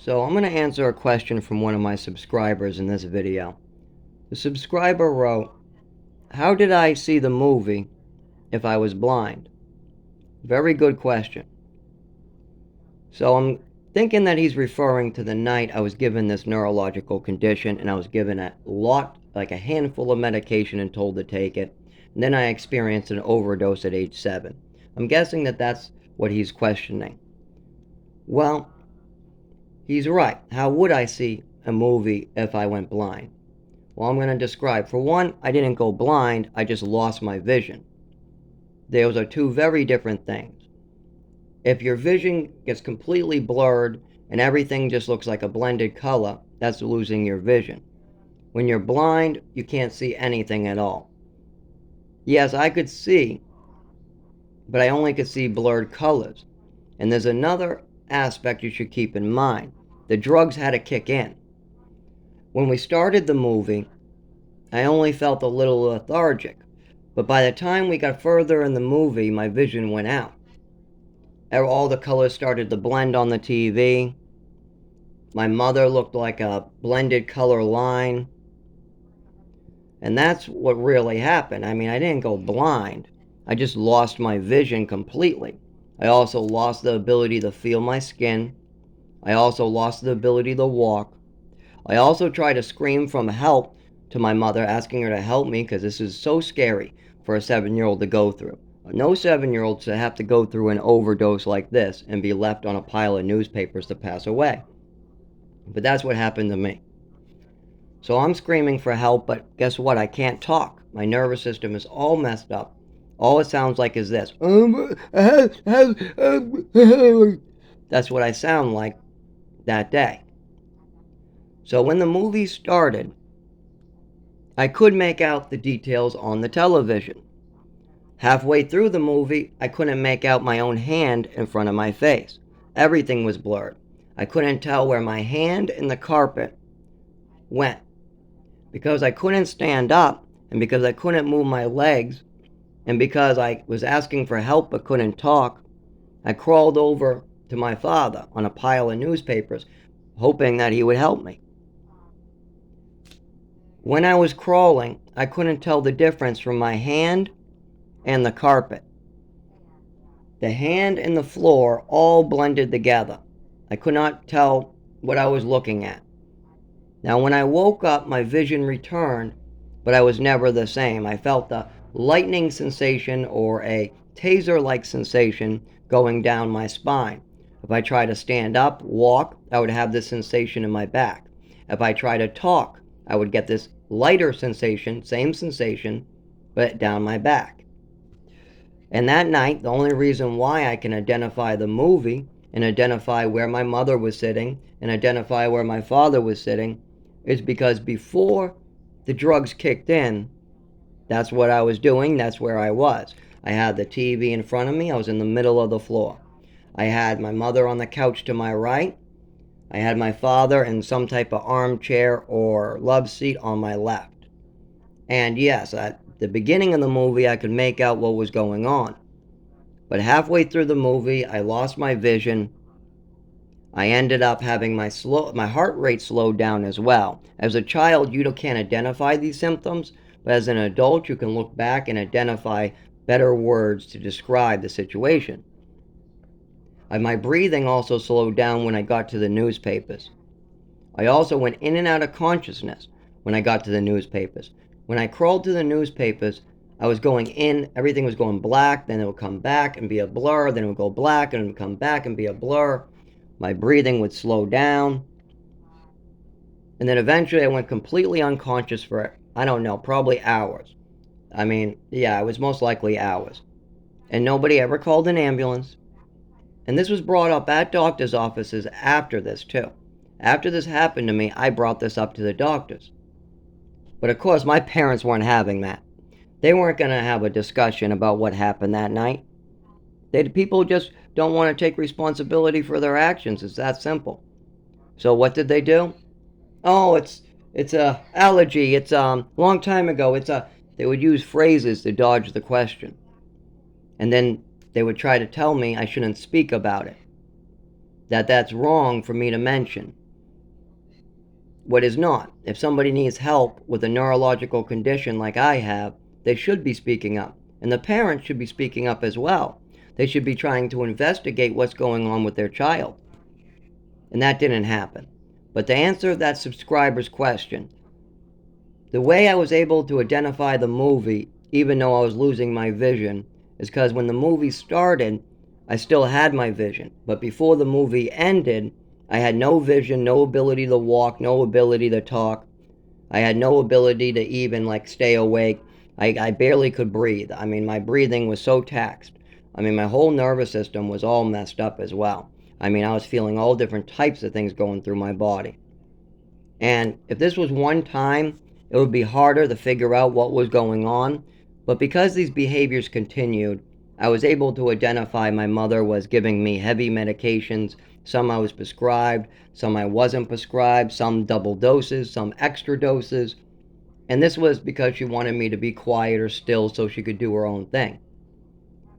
So I'm going to answer a question from one of my subscribers in this video. The subscriber wrote, "How did I see the movie if I was blind?" Very good question. So I'm thinking that he's referring to the night I was given this neurological condition and I was given like a handful of medication and told to take it. And then I experienced an overdose at age 7. I'm guessing that that's what he's questioning. Well, he's right. How would I see a movie if I went blind? Well, I'm going to describe. For one, I didn't go blind, I just lost my vision. Those are two very different things. If your vision gets completely blurred and everything just looks like a blended color, that's losing your vision. When you're blind, you can't see anything at all. Yes, I could see, but I only could see blurred colors. And there's another aspect you should keep in mind. The drugs had to kick in. When we started the movie, I only felt a little lethargic, but by the time we got further in the movie, my vision went out. All the colors started to blend on the TV. My mother looked like a blended color line. And that's what really happened. I mean, I didn't go blind. I just lost my vision completely. I also lost the ability to feel my skin. I also lost the ability to walk. I also tried to scream for help to my mother, asking her to help me because this is so scary for a 7-year-old to go through. No 7-year-old should have to go through an overdose like this and be left on a pile of newspapers to pass away. But that's what happened to me. So I'm screaming for help, but guess what? I can't talk. My nervous system is all messed up. All it sounds like is this. That's what I sound like that day. So when the movie started, I could make out the details on the television. Halfway through the movie, I couldn't make out my own hand in front of my face. Everything was blurred. I couldn't tell where my hand in the carpet went. Because I couldn't stand up, and because I couldn't move my legs, and because I was asking for help but couldn't talk, I crawled over to my father on a pile of newspapers, hoping that he would help me. When I was crawling, I couldn't tell the difference from my hand and the carpet. The hand and the floor all blended together. I could not tell what I was looking at. Now, when I woke up, my vision returned, but I was never the same. I felt a lightning sensation or a taser-like sensation going down my spine. If I tried to stand up, walk, I would have this sensation in my back. If I tried to talk, I would get this lighter sensation, same sensation, but down my back. And that night, the only reason why I can identify the movie and identify where my mother was sitting and identify where my father was sitting is because before the drugs kicked in, that's what I was doing, that's where I was. I had the TV in front of me, I was in the middle of the floor. I had my mother on the couch to my right. I had my father in some type of armchair or love seat on my left. And yes, at the beginning of the movie, I could make out what was going on. But halfway through the movie, I lost my vision. I ended up having my heart rate slowed down as well. As a child, you can't identify these symptoms, but as an adult, you can look back and identify better words to describe the situation. My breathing also slowed down when I got to the newspapers. I also went in and out of consciousness when I got to the newspapers. When I crawled to the newspapers, I was going in, everything was going black, then it would come back and be a blur, then it would go black and it would come back and be a blur. My breathing would slow down. And then eventually I went completely unconscious for, I don't know, probably hours. I mean, yeah, it was most likely hours. And nobody ever called an ambulance. And this was brought up at doctor's offices after this, too. After this happened to me, I brought this up to the doctors. But of course, my parents weren't having that. They weren't going to have a discussion about what happened that night. People just don't want to take responsibility for their actions. It's that simple. So what did they do? Oh, it's a allergy. It's long time ago. They would use phrases to dodge the question. And then they would try to tell me I shouldn't speak about it. that that's wrong for me to mention. What is not. If somebody needs help with a neurological condition like I have, they should be speaking up. And the parents should be speaking up as well. They should be trying to investigate what's going on with their child. And that didn't happen. But to answer that subscriber's question, the way I was able to identify the movie, even though I was losing my vision, is because when the movie started, I still had my vision. But before the movie ended, I had no vision, no ability to walk, no ability to talk. I had no ability to even stay awake. I barely could breathe. I mean, my breathing was so taxed. I mean, my whole nervous system was all messed up as well. I mean, I was feeling all different types of things going through my body. And if this was one time, it would be harder to figure out what was going on. But because these behaviors continued, I was able to identify my mother was giving me heavy medications. Some I was prescribed, some I wasn't prescribed, some double doses, some extra doses. And this was because she wanted me to be quiet or still so she could do her own thing.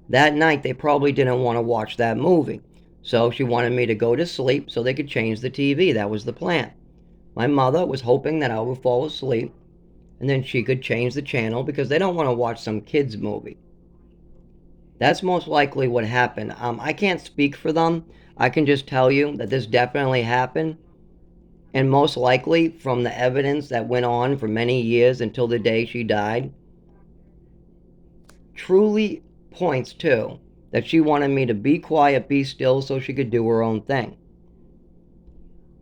That night, they probably didn't want to watch that movie. So she wanted me to go to sleep so they could change the TV. That was the plan. My mother was hoping that I would fall asleep and then she could change the channel because they don't want to watch some kids' movie. That's most likely what happened. I can't speak for them. I can just tell you that this definitely happened. And most likely, from the evidence that went on for many years until the day she died, truly points to that she wanted me to be quiet, be still, so she could do her own thing.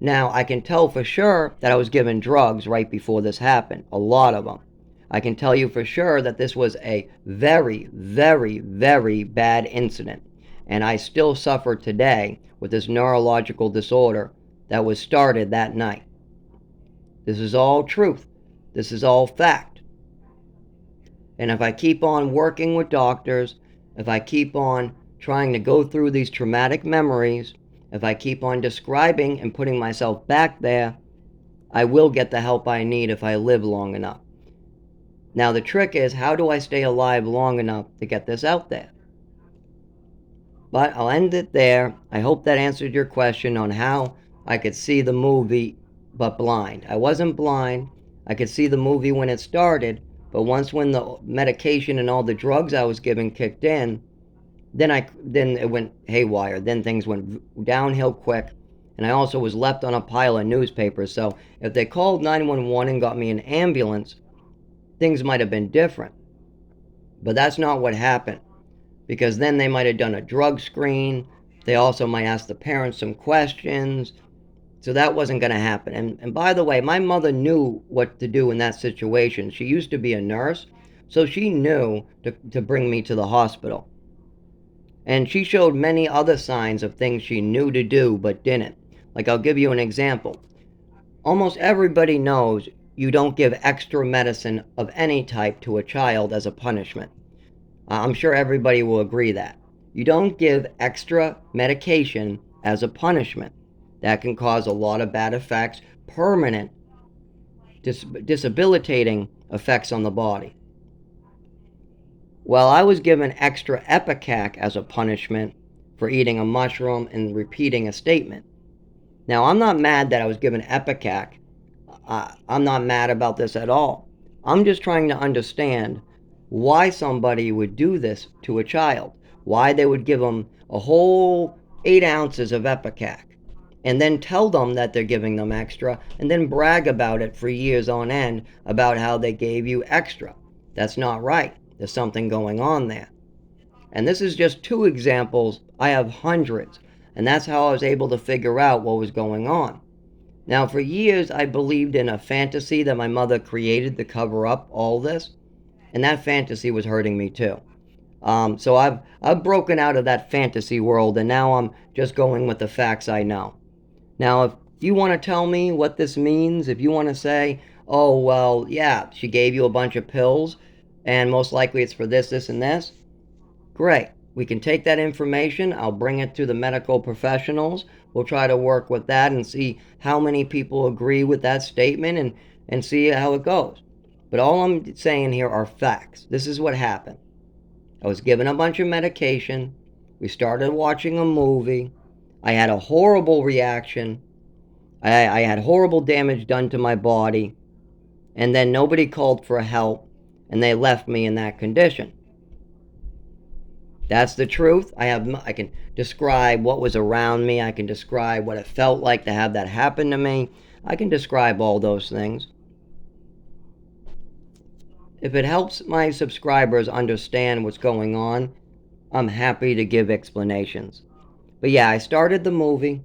Now, I can tell for sure that I was given drugs right before this happened, a lot of them. I can tell you for sure that this was a very, very, very bad incident, and I still suffer today with this neurological disorder that was started that night. This is all truth. This is all fact. And if I keep on working with doctors, if I keep on trying to go through these traumatic memories, if I keep on describing and putting myself back there, I will get the help I need if I live long enough. Now the trick is, how do I stay alive long enough to get this out there? But I'll end it there. I hope that answered your question on how I could see the movie but blind. I wasn't blind. I could see the movie when it started, but when the medication and all the drugs I was given kicked in, then it went haywire. Then things went downhill quick, and I also was left on a pile of newspapers. So if they called 911 and got me an ambulance, things might have been different. But that's not what happened, because then they might have done a drug screen. They also might ask the parents some questions. So that wasn't going to happen. And by the way, my mother knew what to do in that situation. She used to be a nurse, so she knew to bring me to the hospital. And she showed many other signs of things she knew to do but didn't. Like, I'll give you an example. Almost everybody knows you don't give extra medicine of any type to a child as a punishment. I'm sure everybody will agree that. You don't give extra medication as a punishment. That can cause a lot of bad effects, permanent, disabilitating effects on the body. Well, I was given extra Ipecac as a punishment for eating a mushroom and repeating a statement. Now, I'm not mad that I was given Ipecac. I'm not mad about this at all. I'm just trying to understand why somebody would do this to a child. Why they would give them a whole 8 ounces of Ipecac and then tell them that they're giving them extra and then brag about it for years on end about how they gave you extra. That's not right. There's something going on there. And this is just 2 examples. I have hundreds. And that's how I was able to figure out what was going on. Now, for years, I believed in a fantasy that my mother created to cover up all this. And that fantasy was hurting me too. So I've broken out of that fantasy world, and now I'm just going with the facts I know. Now, if you want to tell me what this means, if you want to say, oh, well, yeah, she gave you a bunch of pills, and most likely it's for this, this, and this, great. We can take that information. I'll bring it to the medical professionals. We'll try to work with that and see how many people agree with that statement and see how it goes. But all I'm saying here are facts. This is what happened. I was given a bunch of medication. We started watching a movie. I had a horrible reaction. I had horrible damage done to my body, and then nobody called for help, and they left me in that condition. That's the truth. I can describe what was around me. I can describe what it felt like to have that happen to me. I can describe all those things. If it helps my subscribers understand what's going on, I'm happy to give explanations. But yeah, I started the movie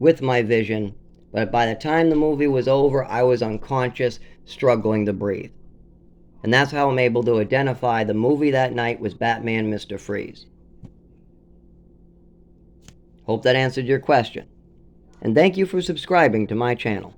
with my vision, but by the time the movie was over, I was unconscious, struggling to breathe. And that's how I'm able to identify the movie that night was Batman Mr. Freeze. Hope that answered your question. And thank you for subscribing to my channel.